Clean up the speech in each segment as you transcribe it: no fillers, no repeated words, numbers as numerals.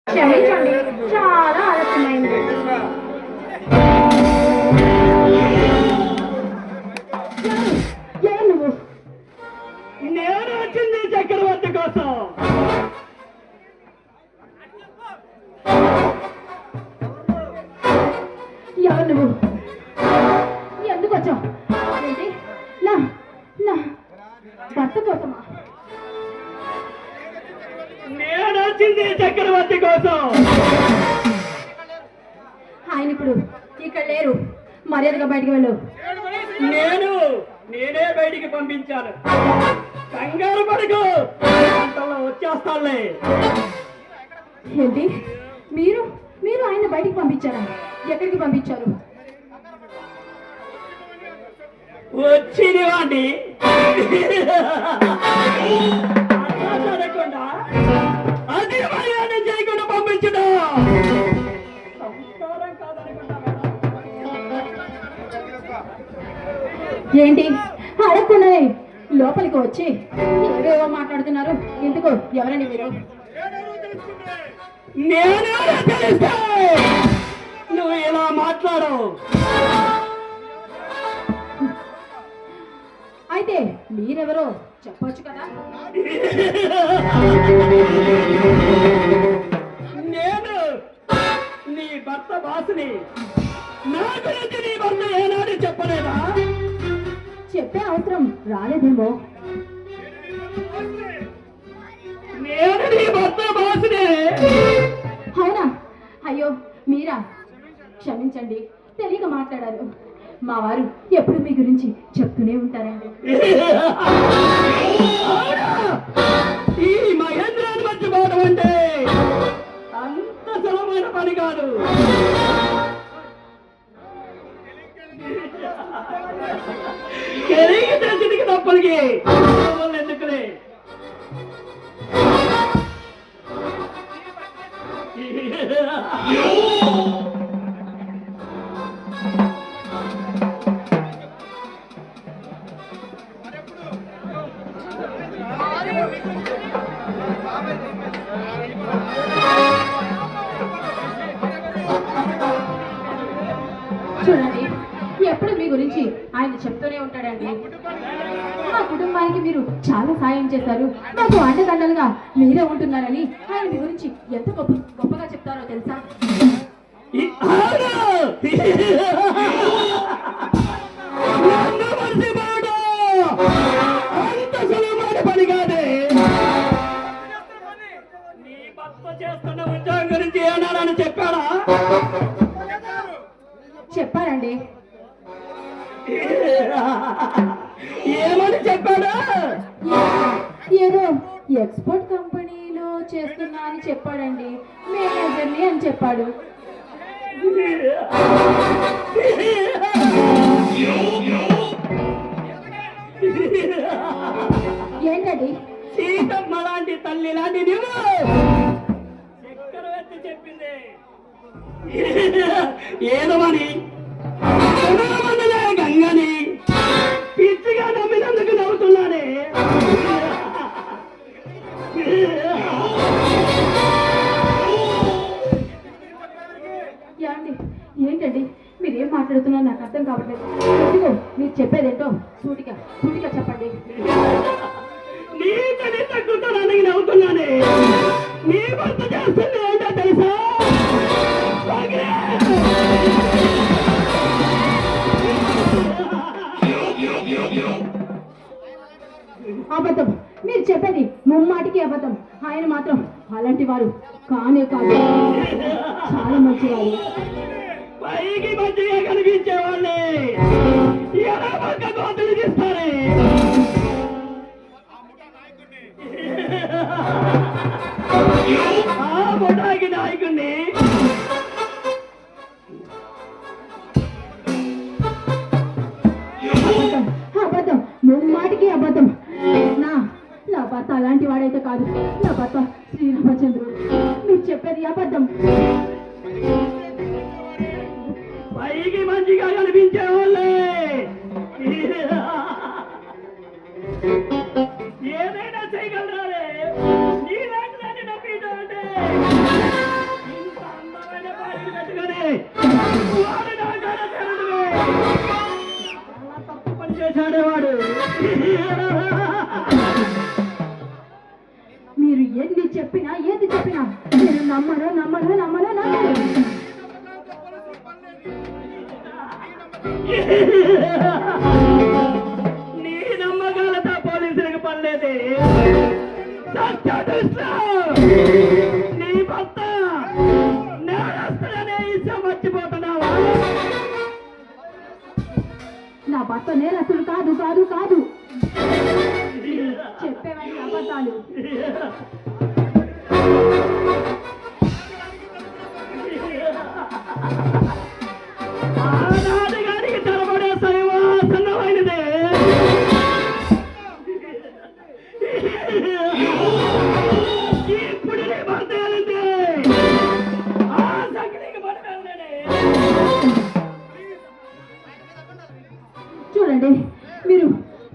క్షమించండి, చాలా ఆలస్యమైంది. నువ్వు నేను వచ్చింది చక్రవర్తి కోసం. ఎవరు నువ్వు? ఎందుకు వచ్చావు? ఏంటి? నా నా భర్త కోసమా? నేను వచ్చింది చక్రవర్తి కోసం. ఆయన ఇప్పుడు ఇక్కడ లేరు, మర్యాదగా బయటికి వెళ్ళు. నేనే బయటికి పంపించాను. కంగారు పడకు, గంటల్లో వచ్చేస్తానులే. ఏంటి? మీరు మీరు ఆయన బయటికి పంపించారా? ఎక్కడికి పంపించారు? వచ్చినవాడి అది మర్యాద చేయకుండా పంపించడం సంస్కారం కాదనుకుంటా. ఏంటి అడగకున్నాయి లోపలికి వచ్చి ఏవేవో మాట్లాడుతున్నారు? ఎందుకు? ఎవరండి మీరు? నేనెవరో తెలిస్తే నువ్వు ఇలా మాట్లాడవు. అయితే మీరెవరో చెప్పొచ్చు కదా. నేను నీ భర్త బాసుని. నా గురించి నీ భర్త ఏనాడు చెప్పలేదా? చెప్పే అవసరం రాలేదేమో. నేను నీ భర్త బాసునే. అవునా? అయ్యో మీరా? క్షమించండి, తెలియక మాట్లాడారు. మా వారు ఎప్పుడు మీ గురించి చెప్తూనే ఉంటారండి. ఈ మహేంద్రాన్ని మర్చిపోవడం అంటే అంత సులభమైన పని కాదు. కెరీకి తెలిసిందికి తప్పనికి ఎందుకులే. చూడండి, ఎప్పుడు మీ గురించి ఆయన చెప్తూనే ఉంటాడండి. మా కుటుంబానికి మీరు చాలా సాయం చేశారు, నాకు అండదండలుగా మీరే ఉంటున్నారని ఆయన మీ గురించి ఎంత గొప్పగా చెప్తారో తెలుసా? అంత సులభమైన పని కాదే. నీ భర్త చేస్తున్న ఉద్యోగం గురించి ఏనాడని చెప్పాడా? చెప్పారండి. ఏమని చెప్పాడా? ఏదో ఎక్స్పోర్ట్ కంపెనీలో చేస్తున్నా అని చెప్పాడండి. మేనేజర్ని అని చెప్పాడు. ఏంటండి? సీతమ్మ లాంటి తల్లి లాంటి నువ్వు చక్రవర్తి చెప్పింది ఏదమని గంగని పిచ్చిగా నమ్మినందుకు నవ్వుతున్నానే. ఏంటండి మీరేం మాట్లాడుతున్నారు? నాకు అర్థం కావట్లేదు. ఎందుకో మీరు చెప్పేదేంటో సూటిగా సూటిగా చెప్పండి. నీకని తగ్గుతానని నవ్వుతున్నానే. నీ భర్త చేస్తుంది ఏంటో తెలుసా? అబద్ధం. మీరు చెప్పేది ముమ్మాటికి అబద్ధం. ఆయన మాత్రం అలాంటి వారు కానే కాదు, చాలా మంచివారు. పైకి మంచిగా కనిపించే వాళ్ళే ఎలా పక్క గోతులు తీస్తారే. ఆ ముఠాకి నాయకుడిని అబద్ధం, ముమ్మాటికి అబద్ధం. నా నా భర్త అలాంటి వాడైతే కాదు. నా భర్త శ్రీరామచంద్రుడు. మీరు చెప్పేది అబద్ధం. పైకి మంచిగా కనిపించే వాళ్ళే ఏదైనా చేయగలరాలే. నీలాంటి దాన్ని నమ్మించాలంటే నమ్మను నమ్మను నమ్మను నమ్మను. నీ నమ్మకాలతో పోలీసులకు పనిలేదే. నీ భర్త నేరస్తులనే ఇష్టం మర్చిపోతున్నావా? నా భర్త నేరస్తులు కాదు కాదు కాదు. చెప్పేవాడి అబద్ధాలు. ఆనాటిగానికి తరబడే సైవాసన్నమైనదే. ఇప్పుడు నీ భర్త ఏలింది. ఆ సంఖ్యకి పడిపోయింది. చూడండి, మీరు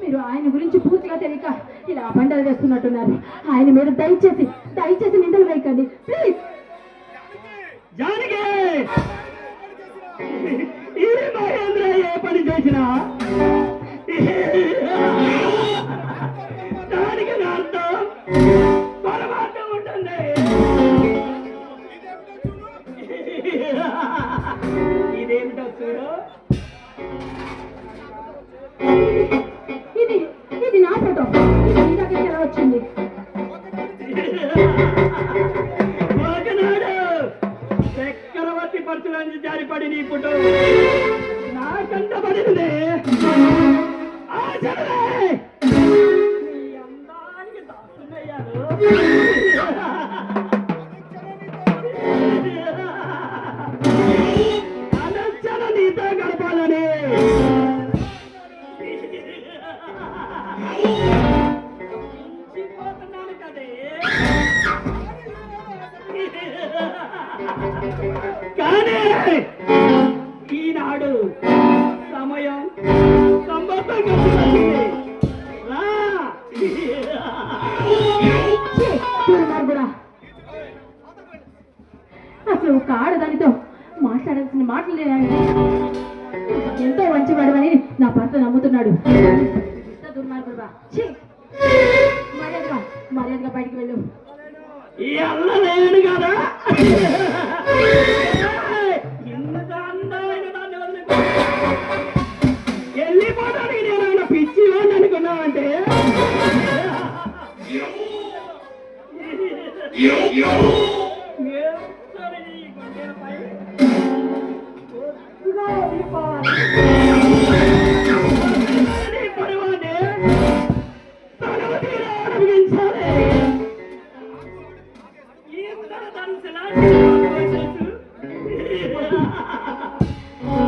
మీరు ఆయన గురించి పూర్తిగా తెలియక ఇలా అబండాలు వేస్తున్నట్టున్నారు. ఆయన మీద దయచేసి దయచేసి నిందలు వేయకండి ప్లీజ్. జానకి, ఈ మహేంద్ర ఏ పని చేసినా దానికి నా అర్థం పొరపాటు ఉంటుంది. ఇదేమిటో చూడు. ఇది ఇది నా ఫోటో. ఇది మీ దగ్గరికి ఎలా వచ్చింది? ఒకనాడు చక్రవర్తి పరచులని జారిపడి నీ ఫోటో నా కంట పడింది. ఆ చదువే నీ అందానికి దాసునయ్యాను. అనర్చన నీతో గడపాలని పోతున్నాను కదే. కానీ ఈనాడు సమయం సంబద్ధంగా వచ్చింది. రా. ఛీ, దుర్మార్గుడా. అసలు ఒక ఆడదానితో మాట్లాడాల్సిన మాటలు లేదండి. ఎంతో మంచివాడవని నా భర్త నమ్ముతున్నాడు. ఇంత దుర్మార్గుడా. ఛీ, మర్యాదగా మర్యాదగా బయటికి వెళ్ళు. ఈ అల్లలేను కదా. ఇంత అందమైన దాన్ని వదిలిపో. వెళ్ళిపోవడానికి నేను పిచ్చి వాడిని అనుకున్నావంటే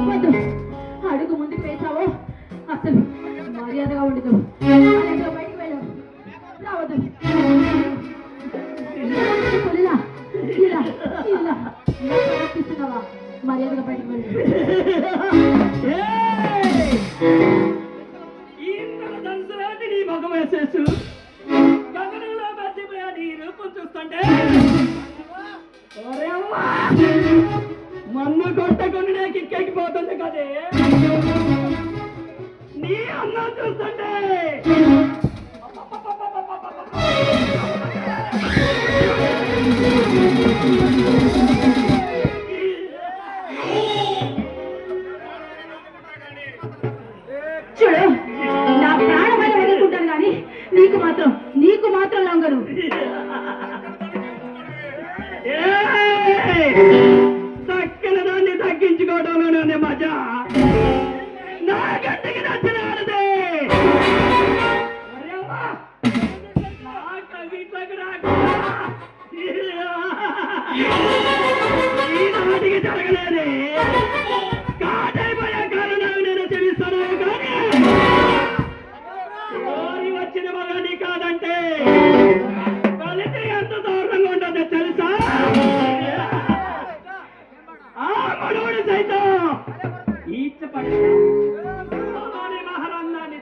వద్దు, అడుగు ముందుకు వేసావో అసలు మర్యాదగా ఉండదు. మర్యాదగా బయటికి వెళ్ళు. రావద్దు. ఇలా ఇలా ఇలా ప్రవర్తిస్తున్నావా? మర్యాదగా బయటికి వెళ్ళు. నీ మగం వేసేసు గగనంలో మర్చిపోయా నీ రూపం చూస్తుంటే మన్ను కొట్టకుండా కిక్కెక్కిపోతుంది కదే. నీ అన్నం చూస్తుంటే చూడు, నా ప్రాణమైన వదులుకుంటాను కానీ నీకు మాత్రం లొంగను. దక్కిన దాన్ని తగ్గించుకోవడంలోనే మజా. నా గట్టికి నచ్చిన ఆడదే. ఈనాటికి జరగలేదే. కాటైపోయే కారణాలు నేను చెల్లిస్తాను కానీ ఓరి వచ్చిన మగాని కాదంటే ఫలితం ఎంత దారుణంగా ఉంటుందో తెలుసా? ఆ మనోడు సైతం ఈచ్చపడి మహారాణాన్ని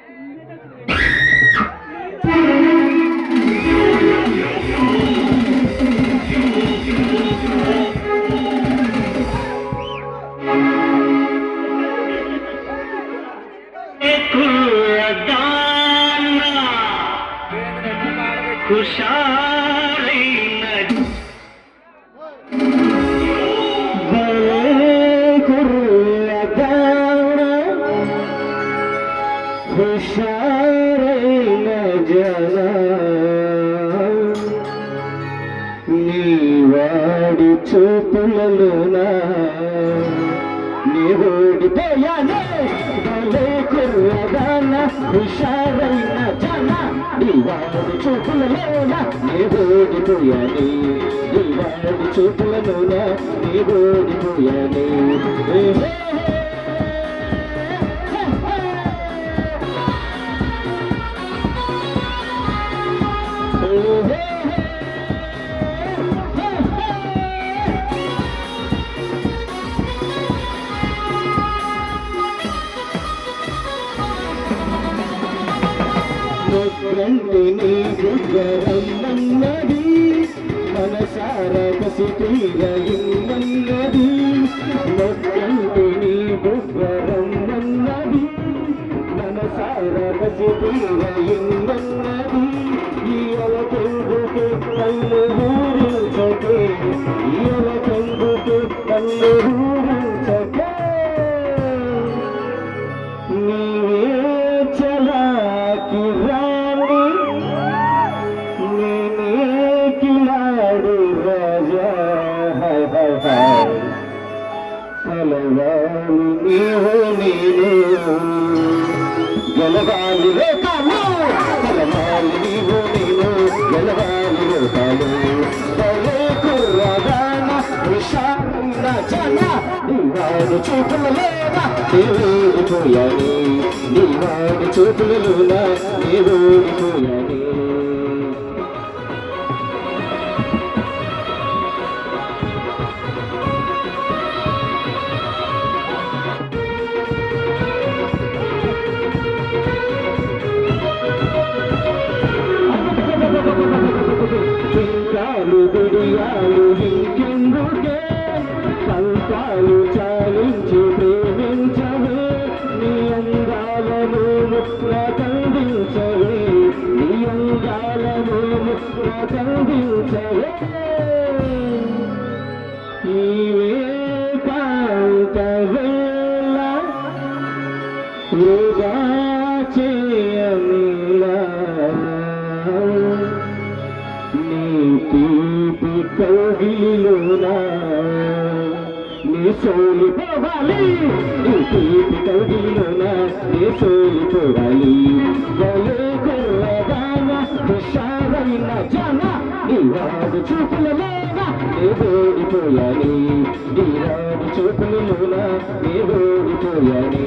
వాడి చూపులలోనా నీ ఓడిపోయానే భలే కుర్రదాన హుషారైన జన నీ వాడి చూపులలోనా నీ ఓడిపోయానే నీ వాడి చూపులలోనా నీ ఓడిపోయానే నీ బుగ్గరమ్మన్నది మనసార కసి తీరయున్నది నొక్కంటి నీ బుగ్గరమ్మన్నది మనసార కసి తీరయున్నది ఈయలకెందుకు నన్ను ఊరించకే ఈయలకెందుకు నన్ను ఊరించకే నీవే చలాకి గెలవాలి లోకాలు గెలవాలి నీవు నేను గెలవాలి లోకాలు భలే కుర్రదాన హుషారైన జన నీవాడు చూపులలోనా నీ ఓడిపోయాను నీవాడు చూపులలోనా నీ ఓడిపోయాను బిడియాలు ఇంకెందుకే సంతాలు చాలించి ప్రేమించవే నీ అందాలను ప్రకందించవే నీ అందాలను ప్రకందించవే నీవే కాంత వేళ వృధా చేయమిలా తీపి కౌగిలిలోనా నీ సోలిపోవాలి నీ తీపి కౌగిలిలోనా నీ సోలిపోవాలి భలే కుర్రదాన హుషారైన జన నీ వాడు చూపులలోనా నీ ఓడిపోయాలి నీ వాడు చూపులలోనా నీ ఓడిపోయాలి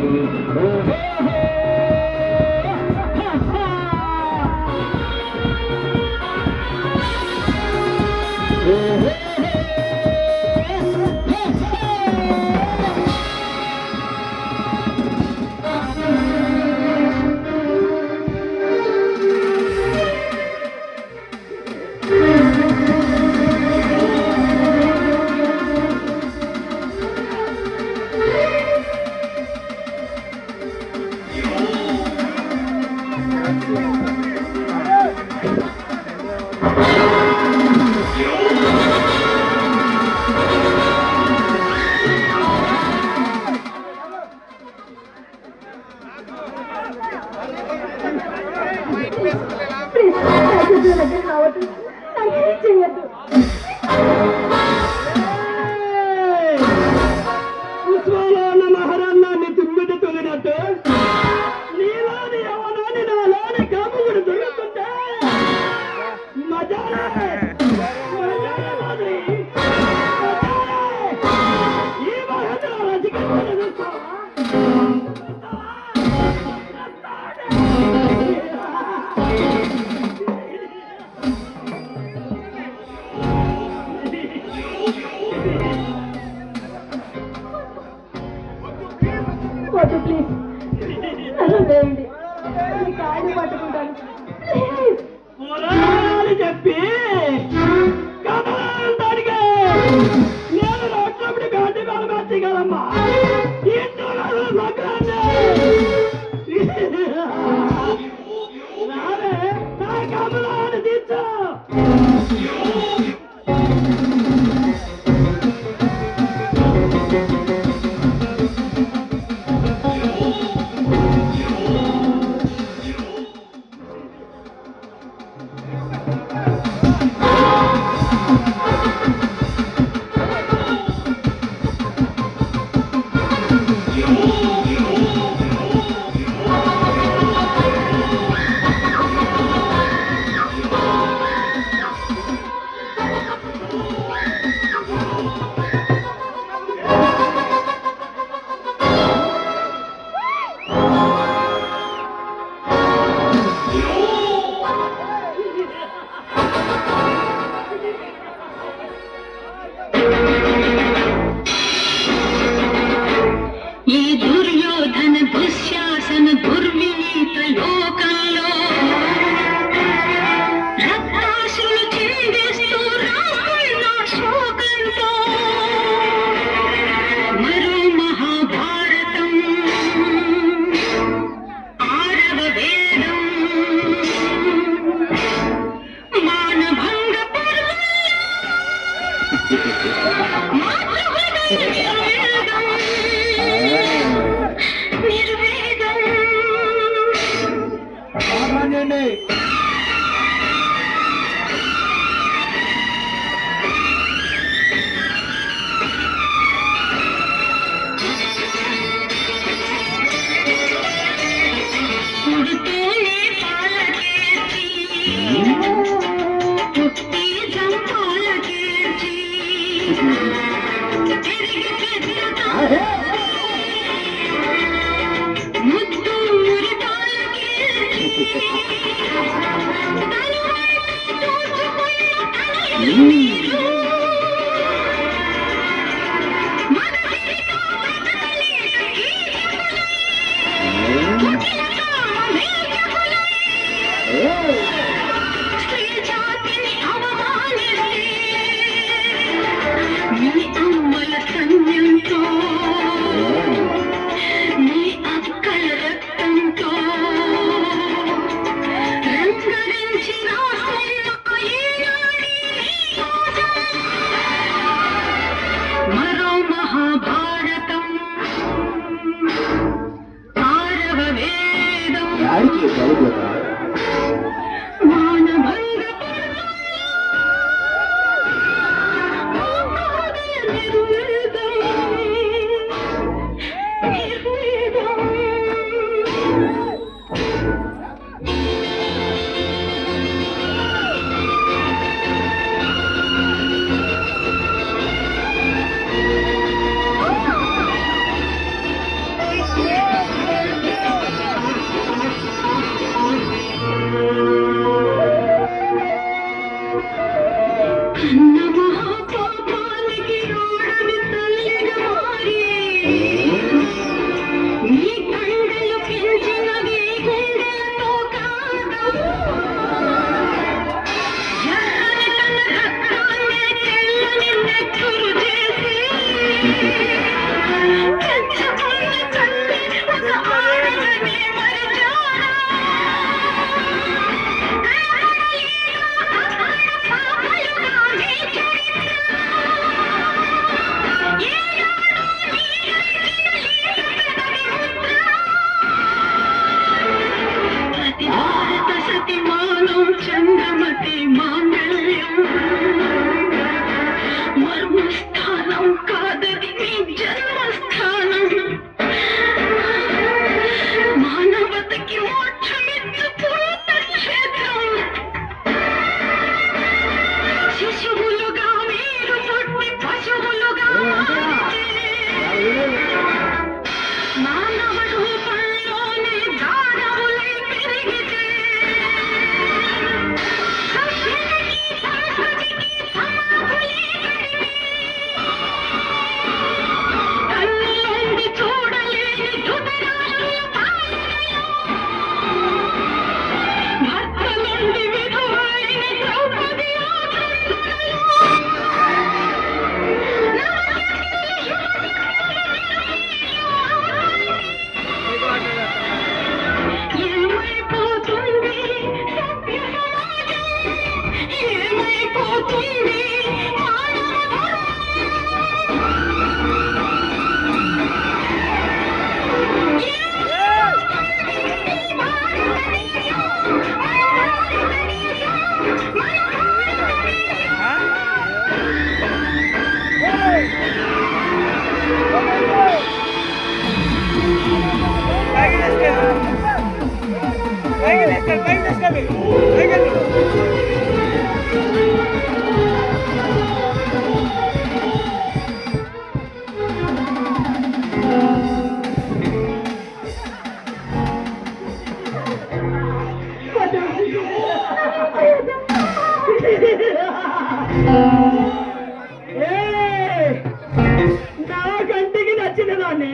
నా కంటికి నచ్చిన దాన్ని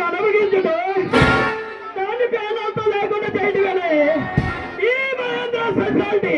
అనుభవించడం దాన్ని పేదలతో లేకుండా చేయడమే ఈ మహేంద్ర స్పెషాలిటీ.